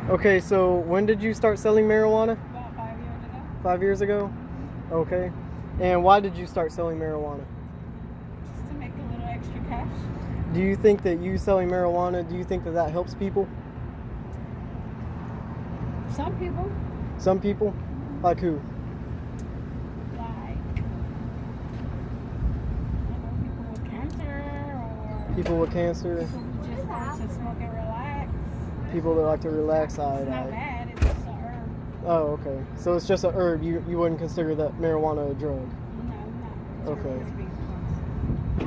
Okay, so when did you start selling marijuana? About 5 years ago. 5 years ago? Okay. And why did you start selling marijuana? Just to make a little extra cash. Do you think that you selling marijuana, do you think that that helps people? Some people. Some people? Like who? Like, people with cancer or People with cancer? people who just like to smoke and relax. People that like to relax. It's not bad, it's just a herb. Oh, okay. So it's just a herb. You wouldn't consider that marijuana a drug? No. Okay.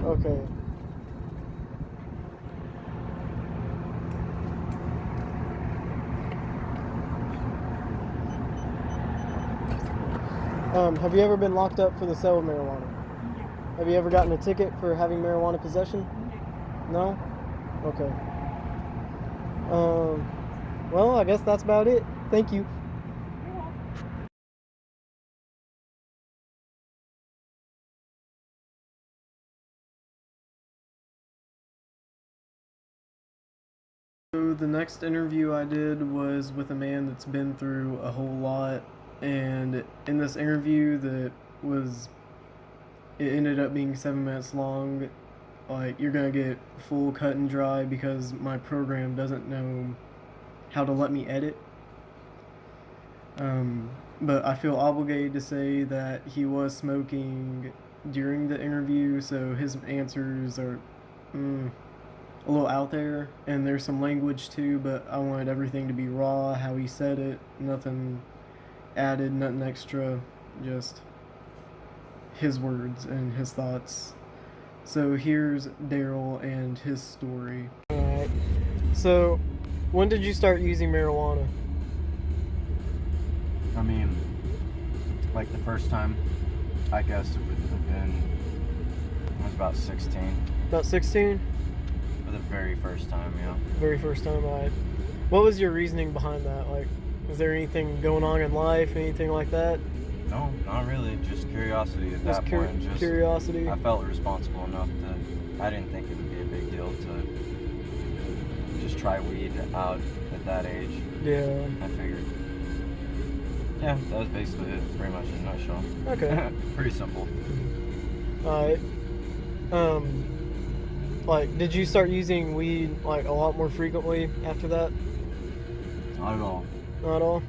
Okay. Have you ever been locked up for the sale of marijuana? No. Have you ever gotten a ticket for having marijuana possession? No. No? Okay. Well, I guess that's about it. Thank you. You're welcome. So the next interview I did was with a man that's been through a whole lot, and in this interview it ended up being 7 minutes long. Like, you're gonna get full cut and dry because my program doesn't know how to let me edit. But I feel obligated to say that he was smoking during the interview, so his answers are a little out there, and there's some language too, but I wanted everything to be raw, how he said it, nothing added, nothing extra, just his words and his thoughts. So here's Daryl and his story. Alright, so when did you start using marijuana? I mean, like the first time, I guess it would have been, I was about 16. About 16? For the very first time, yeah. Very first time. Alright. What was your reasoning behind that? Like, was there anything going on in life, anything like that? No, not really. Just curiosity at Just that point. Just curiosity? I felt responsible enough that I didn't think it would be a big deal to just try weed out at that age. Yeah. I figured. Yeah, that was basically it, pretty much in a nutshell. Okay. Pretty simple. Alright. Like, did you start using weed, like, a lot more frequently after that? Not at all. Not at all?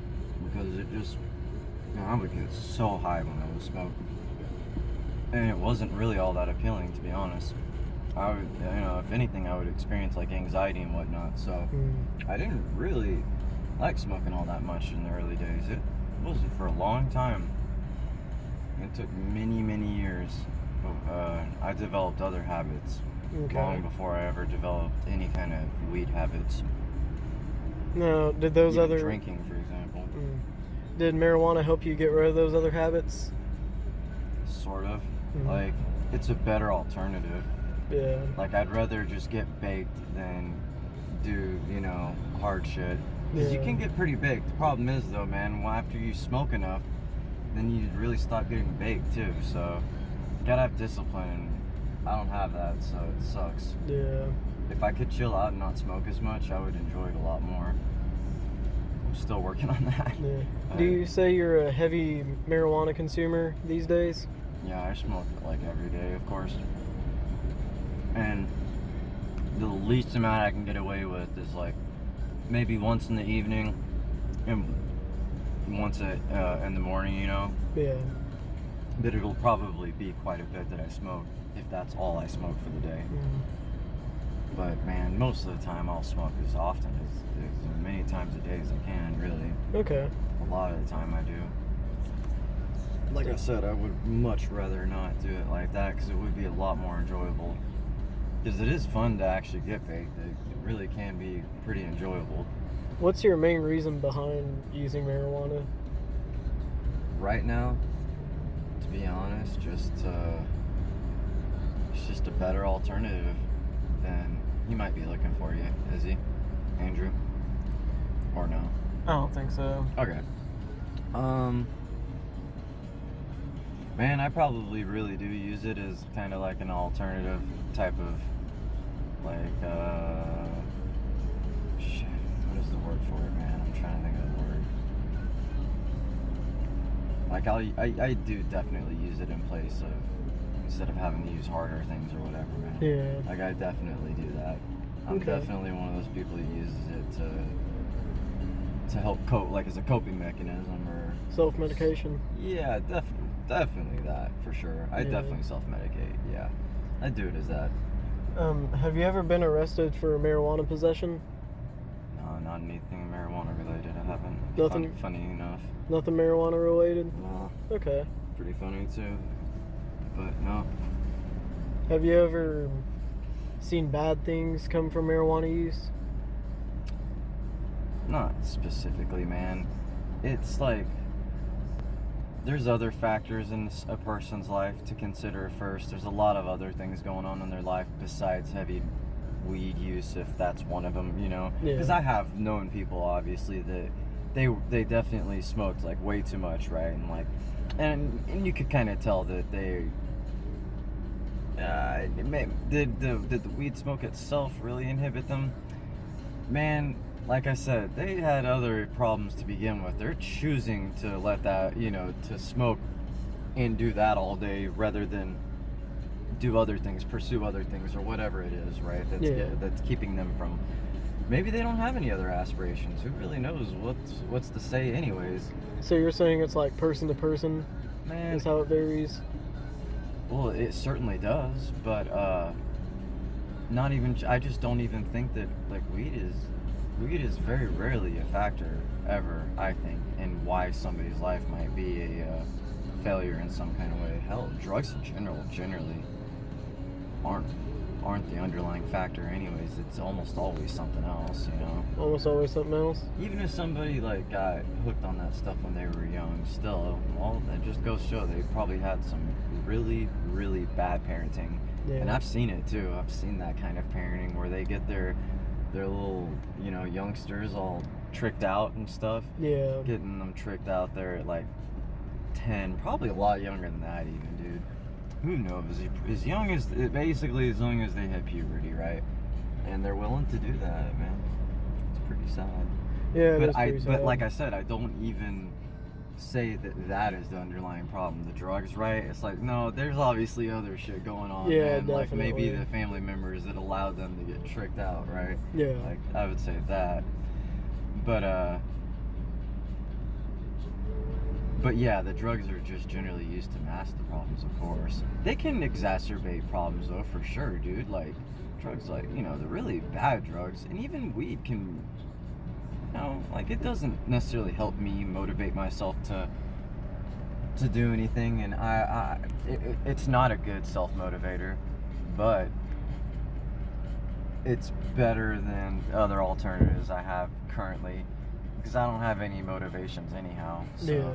Because it just, I would get so high when I would smoke. And it wasn't really all that appealing, to be honest. I would, if anything, I would experience, like, anxiety and whatnot. So, I didn't really like smoking all that much in the early days. It wasn't for a long time. It took many, many years. But, I developed other habits long before I ever developed any kind of weed habits. No, did those Even other... drinking, for example. Did marijuana help you get rid of those other habits? Sort of. Like, it's a better alternative. Yeah. Like, I'd rather just get baked than do, hard shit. Because you can get pretty baked. The problem is, though, man, after you smoke enough, then you really stop getting baked, too. So, you gotta have discipline. I don't have that, so it sucks. Yeah. If I could chill out and not smoke as much, I would enjoy it a lot more. I'm still working on that. Yeah. Do you say you're a heavy marijuana consumer these days? Yeah, I smoke it like every day, of course. And the least amount I can get away with is like maybe once in the evening and once in the morning, Yeah. But it'll probably be quite a bit that I smoke if that's all I smoke for the day. But man, most of the time I'll smoke as often as many times a day as I can, really. Okay. A lot of the time I do. Like I said, I would much rather not do it like that because it would be a lot more enjoyable. Because it is fun to actually get baked. It really can be pretty enjoyable. What's your main reason behind using marijuana? Right now, to be honest, it's just a better alternative than he might be looking for you, is he, Andrew? Or no? I don't think so. Okay. Man, I probably really do use it as kind of like an alternative type of, like, shit, what is the word for it, man? I'm trying Like I do definitely use it in place of instead of having to use harder things or whatever, man. Yeah. Like I definitely do that. I'm Okay. definitely one of those people who uses it to help cope, like as a coping mechanism or Self-medication. yeah, definitely that for sure. I Yeah. definitely self-medicate. Yeah, I do it as that. Have you ever been arrested for marijuana possession? No, not anything marijuana related. I haven't. Nothing? Funny enough. Nothing marijuana related? No, Okay. pretty funny too. But no. Have you ever seen bad things come from marijuana use? Not specifically, man. It's like there's other factors in a person's life to consider first. There's a lot of other things going on in their life besides heavy weed use, if that's one of them, you know. Yeah. Because I have known people, obviously, that they definitely smoked like way too much, right? And like, and you could kind of tell that they. Did the weed smoke itself really inhibit them? Man, like I said, they had other problems to begin with. They're choosing to let that, you know, to smoke and do that all day rather than do other things, pursue other things, or whatever it is, right? That's keeping them from. Maybe they don't have any other aspirations. Who really knows what's to say, anyways? So you're saying it's like person to person? Man, Is how it varies? well, it certainly does, but not even. I just don't even think that like weed is very rarely a factor ever. I think in why somebody's life might be a failure in some kind of way. Hell, drugs in generally aren't the underlying factor. Anyways, it's almost always something else. You know. Almost always something else? Even if somebody like got hooked on that stuff when they were young, still, well, that just goes to show they probably had some really, really bad parenting. Yeah. And I've seen it too. I've seen that kind of parenting where they get their little, you know, youngsters all tricked out and stuff. Yeah. Getting them tricked out there at like 10, probably a lot younger than that even, dude. Who knows? As young as they hit puberty, right? And they're willing to do that, man. It's pretty sad. Yeah, But pretty sad. but like I said, I don't even say that is the underlying problem. The drugs, right? It's like, no, there's obviously other shit going on. Yeah, man. Like maybe definitely. the family members that allowed them to get tricked out, right? Yeah. Like I would say that. But yeah, the drugs are just generally used to mask the problems, of course. They can exacerbate problems though, for sure, dude. Like drugs, like, you know, the really bad drugs, and even weed can, you know, like it doesn't necessarily help me motivate myself to do anything, and it's not a good self-motivator, but it's better than other alternatives I have currently, because I don't have any motivations anyhow. So Yeah.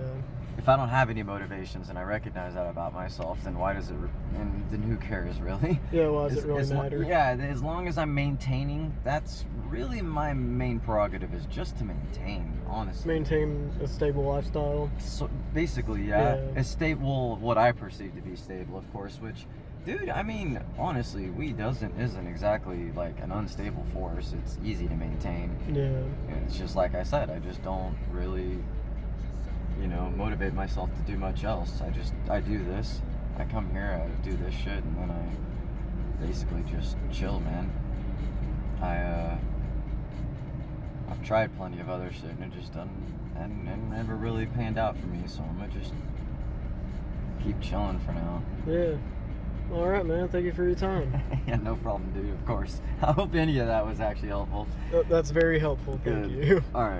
if I don't have any motivations and I recognize that about myself, then why does it? And then who cares, really? Yeah, why does it really As lo- matter? Yeah, as long as I'm maintaining, that's really my main prerogative, is just to maintain, honestly. Maintain a stable lifestyle. So basically, yeah, Yeah. it's stable. What I perceive to be stable, of course. Which, dude, I mean, honestly, weed isn't exactly like an unstable force. It's easy to maintain. Yeah. And it's just like I said, I just don't really, you know, motivate myself to do much else. I do this. I come here, I do this shit, and then I basically just chill, man. I've tried plenty of other shit, and it just and never really panned out for me. So I'm gonna just keep chilling for now. Yeah. All right, man. Thank you for your time. Yeah, no problem, dude. Of course. I hope any of that was actually helpful. That's very helpful. Thank Good. you. All right.